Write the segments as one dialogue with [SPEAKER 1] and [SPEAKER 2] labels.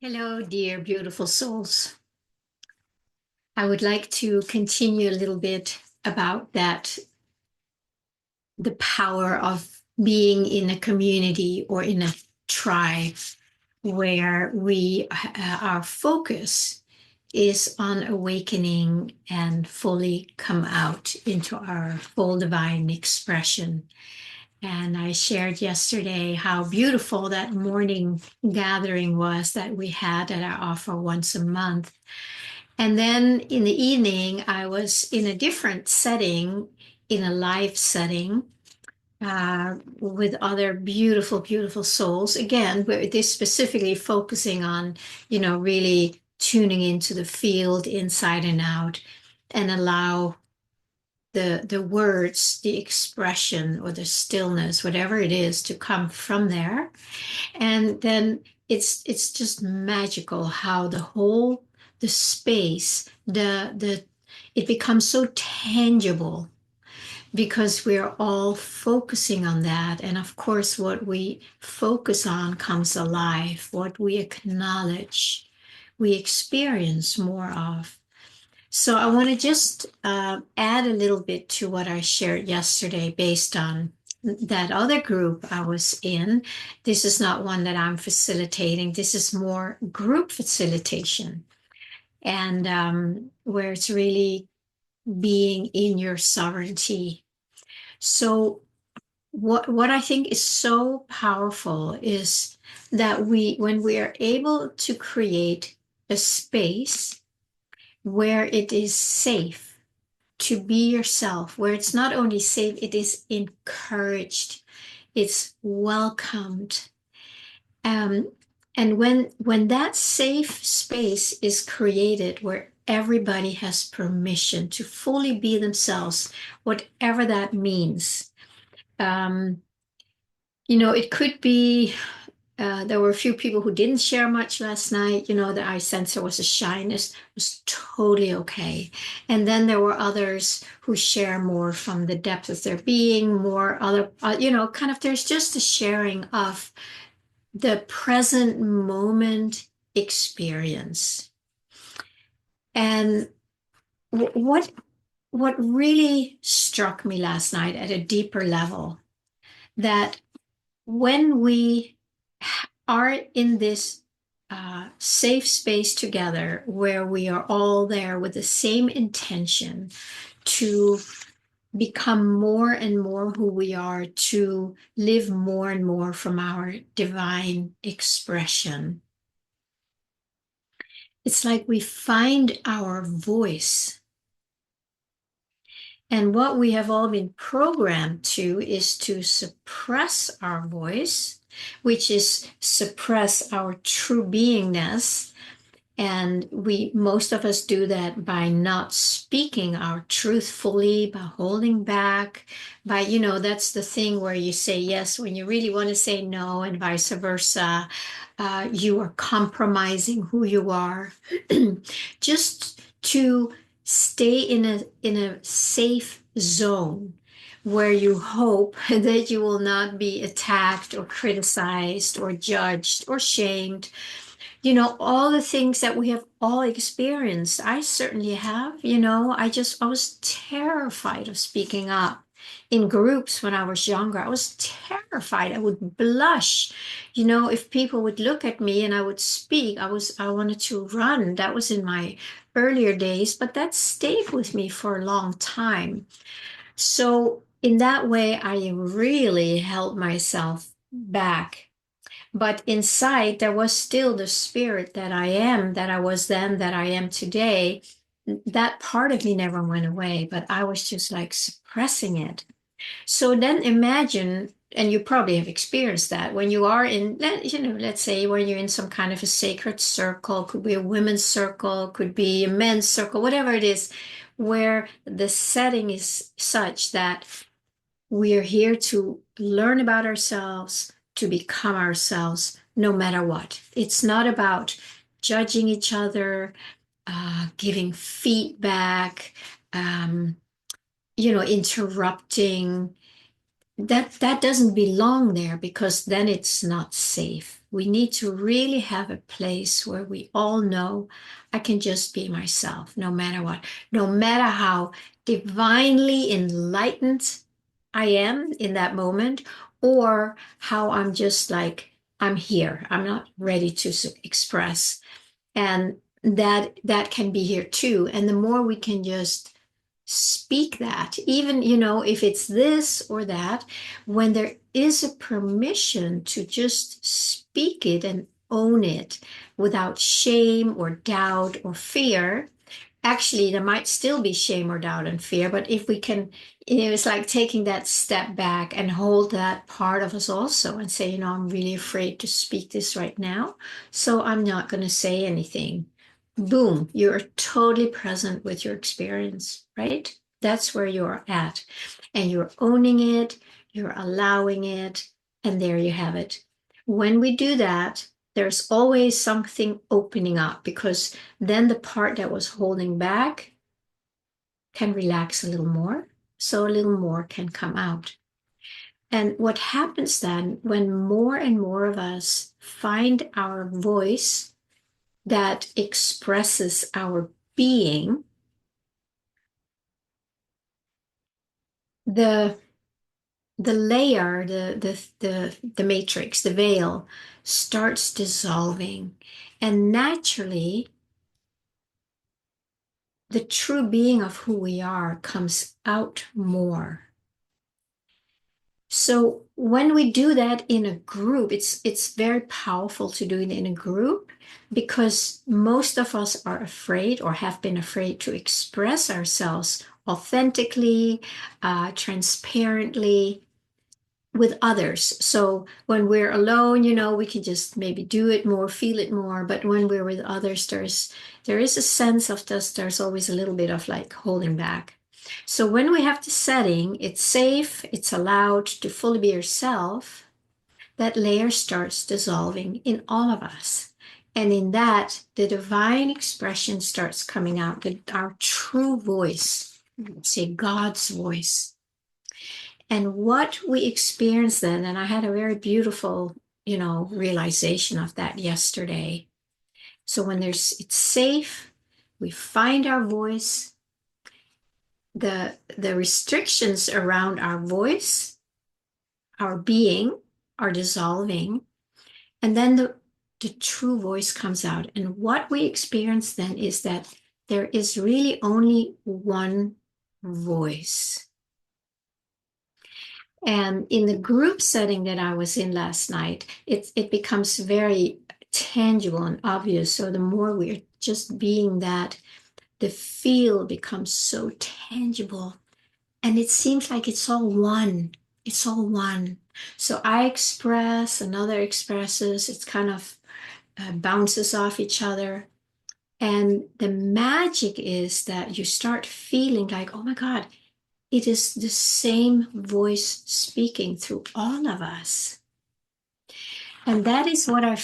[SPEAKER 1] Hello, dear beautiful souls. I would like to continue a little bit about that, the power of being in a community or in a tribe where our focus is on awakening and fully come out into our full divine expression. And I shared yesterday how beautiful that morning gathering was that we had at our offer once a month. And then in the evening, I was in a different setting, in a live setting, with other beautiful, beautiful souls. Again, where this specifically focusing on, really tuning into the field inside and out and allow the words, the expression or the stillness, whatever it is, to come from there. And then it's just magical how the space, the it becomes so tangible because we're all focusing on that. And of course, what we focus on comes alive. What we acknowledge, we experience more of. So I want to just add a little bit to what I shared yesterday based on that other group I was in. This is not one that I'm facilitating. This is more group facilitation, and where it's really being in your sovereignty. So what I think is so powerful is that when we are able to create a space where it is safe to be yourself, where it's not only safe, it is encouraged, it's welcomed. Um, and when that safe space is created where everybody has permission to fully be themselves, whatever that means, um, it could be there were a few people who didn't share much last night. That I sensed there was a shyness. It was totally okay. And then there were others who share more from the depth of their being, more other, kind of there's just a sharing of the present moment experience. And what what really struck me last night at a deeper level, that when we are in this safe space together where we are all there with the same intention to become more and more who we are, to live more and more from our divine expression. It's like we find our voice. And what we have all been programmed to is to suppress our voice, which is suppress our true beingness. And most of us do that by not speaking our truth fully, by holding back, that's the thing where you say yes when you really want to say no, and vice versa. You are compromising who you are just to stay in a safe zone where you hope that you will not be attacked or criticized or judged or shamed. All the things that we have all experienced. I certainly have. I was terrified of speaking up in groups when I was younger. I was terrified. I would blush. If people would look at me and I would speak, I wanted to run. That was in my earlier days, but that stayed with me for a long time. So in that way, I really held myself back, but inside, there was still the spirit that I am, that I was then, that I am today. That part of me never went away, but I was just like suppressing it. So then imagine, and you probably have experienced that when you are in, let's say when you're in some kind of a sacred circle, could be a women's circle, could be a men's circle, whatever it is, where the setting is such that we are here to learn about ourselves, to become ourselves, no matter what. It's not about judging each other, giving feedback, interrupting. that doesn't belong there because then it's not safe. We need to really have a place where we all know I can just be myself no matter what, no matter how divinely enlightened I am in that moment, or how I'm just like, I'm here. I'm not ready to express. And that can be here too. And the more we can just speak that, even, if it's this or that, when there is a permission to just speak it and own it without shame or doubt or fear. Actually, there might still be shame or doubt and fear, but if we can, it's like taking that step back and hold that part of us also and say, I'm really afraid to speak this right now, so I'm not going to say anything. Boom, you're totally present with your experience, right? That's where you're at. And you're owning it, you're allowing it, and there you have it. When we do that, there's always something opening up because then the part that was holding back can relax a little more, so a little more can come out. And what happens then when more and more of us find our voice that expresses our being, the layer, the matrix, the veil starts dissolving, and naturally the true being of who we are comes out more. So when we do that in a group, it's very powerful to do it in a group because most of us are afraid or have been afraid to express ourselves authentically, transparently with others. So when we're alone, we can just maybe do it more, feel it more. But when we're with others, there is a sense of there's always a little bit of like holding back. So when we have the setting, it's safe, it's allowed to fully be yourself, that layer starts dissolving in all of us. And in that, the divine expression starts coming out, our true voice, let's say God's voice. And what we experienced then, and I had a very beautiful, realization of that yesterday. So when it's safe, we find our voice, the restrictions around our voice, our being are dissolving, and then the true voice comes out. And what we experience then is that there is really only one voice. And in the group setting that I was in last night, it becomes very tangible and obvious. So the more we're just being that, the feel becomes so tangible. And it seems like it's all one. It's all one. So I express, another expresses, it's kind of bounces off each other. And the magic is that you start feeling like, oh my God, it is the same voice speaking through all of us. And that is what I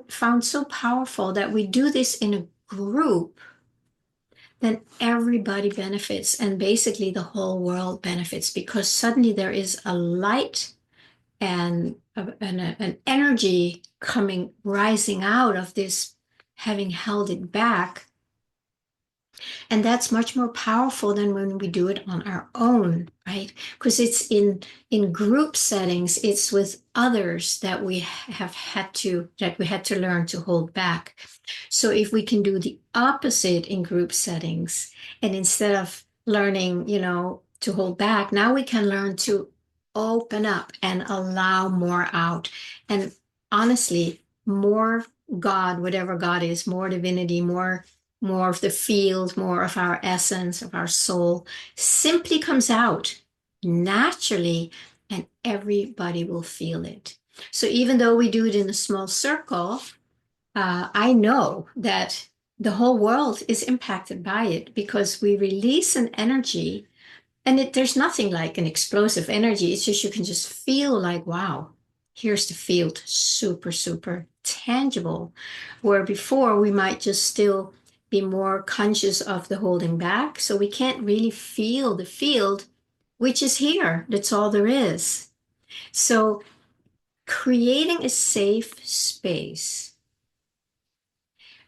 [SPEAKER 1] found so powerful, that we do this in a group, then everybody benefits and basically the whole world benefits because suddenly there is a light and an energy rising out of this having held it back. And that's much more powerful than when we do it on our own, right? Because it's in group settings, it's with others that we had to learn to hold back. So if we can do the opposite in group settings, and instead of learning, to hold back, now we can learn to open up and allow more out. And honestly, more God, whatever God is, more divinity, more of the field, more of our essence, of our soul, simply comes out naturally, and everybody will feel it. So even though we do it in a small circle, I know that the whole world is impacted by it because we release an energy, and there's nothing like an explosive energy. It's just you can just feel like, wow, here's the field, super, super tangible. Where before we might just still be more conscious of the holding back. So we can't really feel the field which is here. That's all there is. So creating a safe space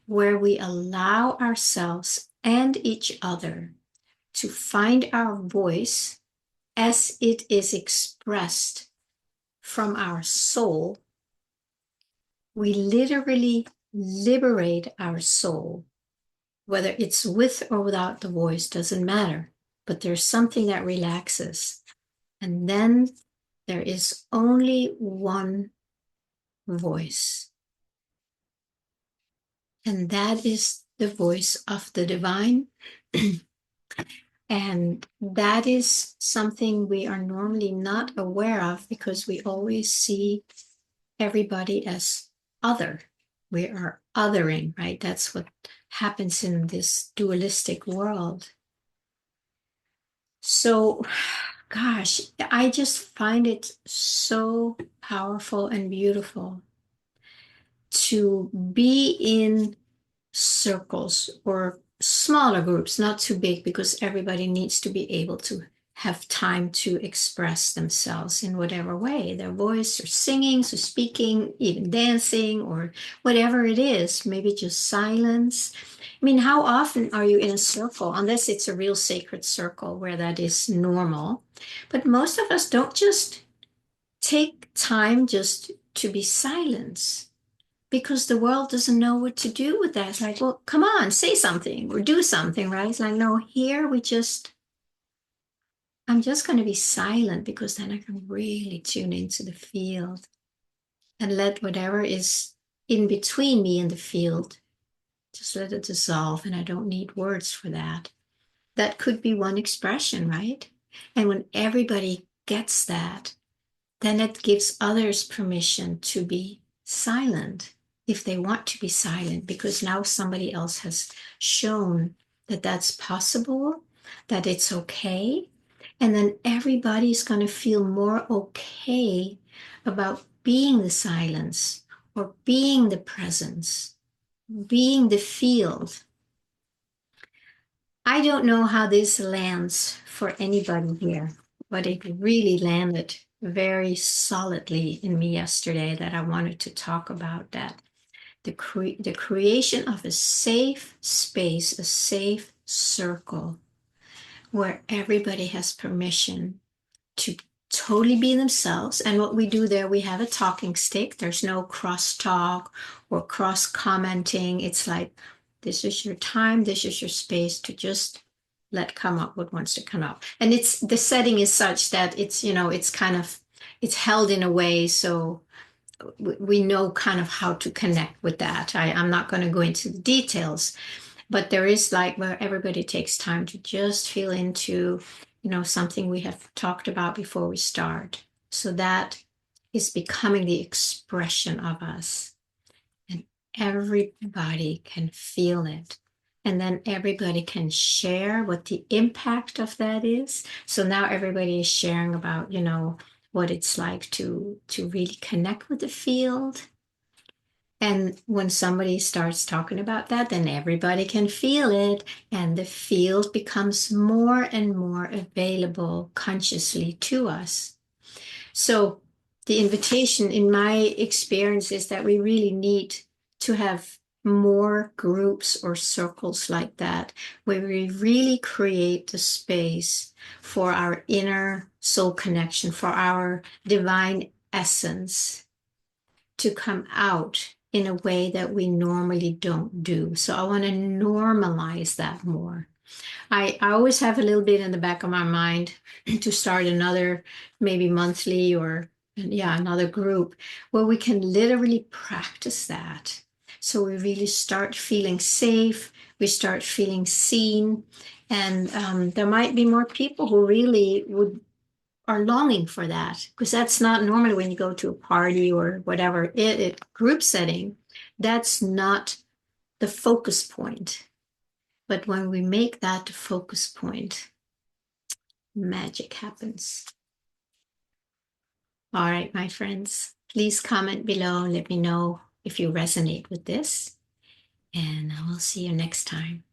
[SPEAKER 1] where we allow ourselves and each other to find our voice as it is expressed from our soul, we literally liberate our soul. Whether it's with or without the voice doesn't matter, but there's something that relaxes. And then there is only one voice. And that is the voice of the divine. And that is something we are normally not aware of because we always see everybody as other. We are othering, right? That's what happens in this dualistic world. So, gosh, I just find it so powerful and beautiful to be in circles or smaller groups, not too big, because everybody needs to be able to have time to express themselves in whatever way, their voice or singing, so speaking, even dancing or whatever it is, maybe just silence. I mean, how often are you in a circle, unless it's a real sacred circle where that is normal? But most of us don't just take time just to be silent because the world doesn't know what to do with that. It's like, well, come on, say something or do something, right? It's like, no, here I'm just going to be silent because then I can really tune into the field and let whatever is in between me and the field, just let it dissolve. And I don't need words for that. That could be one expression, right? And when everybody gets that, then it gives others permission to be silent if they want to be silent, because now somebody else has shown that that's possible, that it's okay. And then everybody's going to feel more okay about being the silence or being the presence, being the field. I don't know how this lands for anybody here, but it really landed very solidly in me yesterday that I wanted to talk about that. The creation of a safe space, a safe circle where everybody has permission to totally be themselves. And what we do there, we have a talking stick. There's no cross-talk or cross-commenting. It's like, this is your time, this is your space to just let come up what wants to come up. And it's the setting is such that it's, it's kind of, it's held in a way so we know kind of how to connect with that. I'm not going to go into the details, but there is like where everybody takes time to just feel into, something we have talked about before we start. So that is becoming the expression of us. And everybody can feel it. And then everybody can share what the impact of that is. So now everybody is sharing about, what it's like to really connect with the field. And when somebody starts talking about that, then everybody can feel it, and the field becomes more and more available consciously to us. So the invitation in my experience is that we really need to have more groups or circles like that, where we really create the space for our inner soul connection, for our divine essence to come out in a way that we normally don't do. So I want to normalize that more. I always have a little bit in the back of my mind to start another, maybe monthly or, another group where we can literally practice that. So we really start feeling safe, we start feeling seen, and there might be more people who really are longing for that, because that's not normally when you go to a party or whatever, group setting, that's not the focus point. But when we make that the focus point, magic happens. All right, my friends, please comment below. Let me know if you resonate with this, and I will see you next time.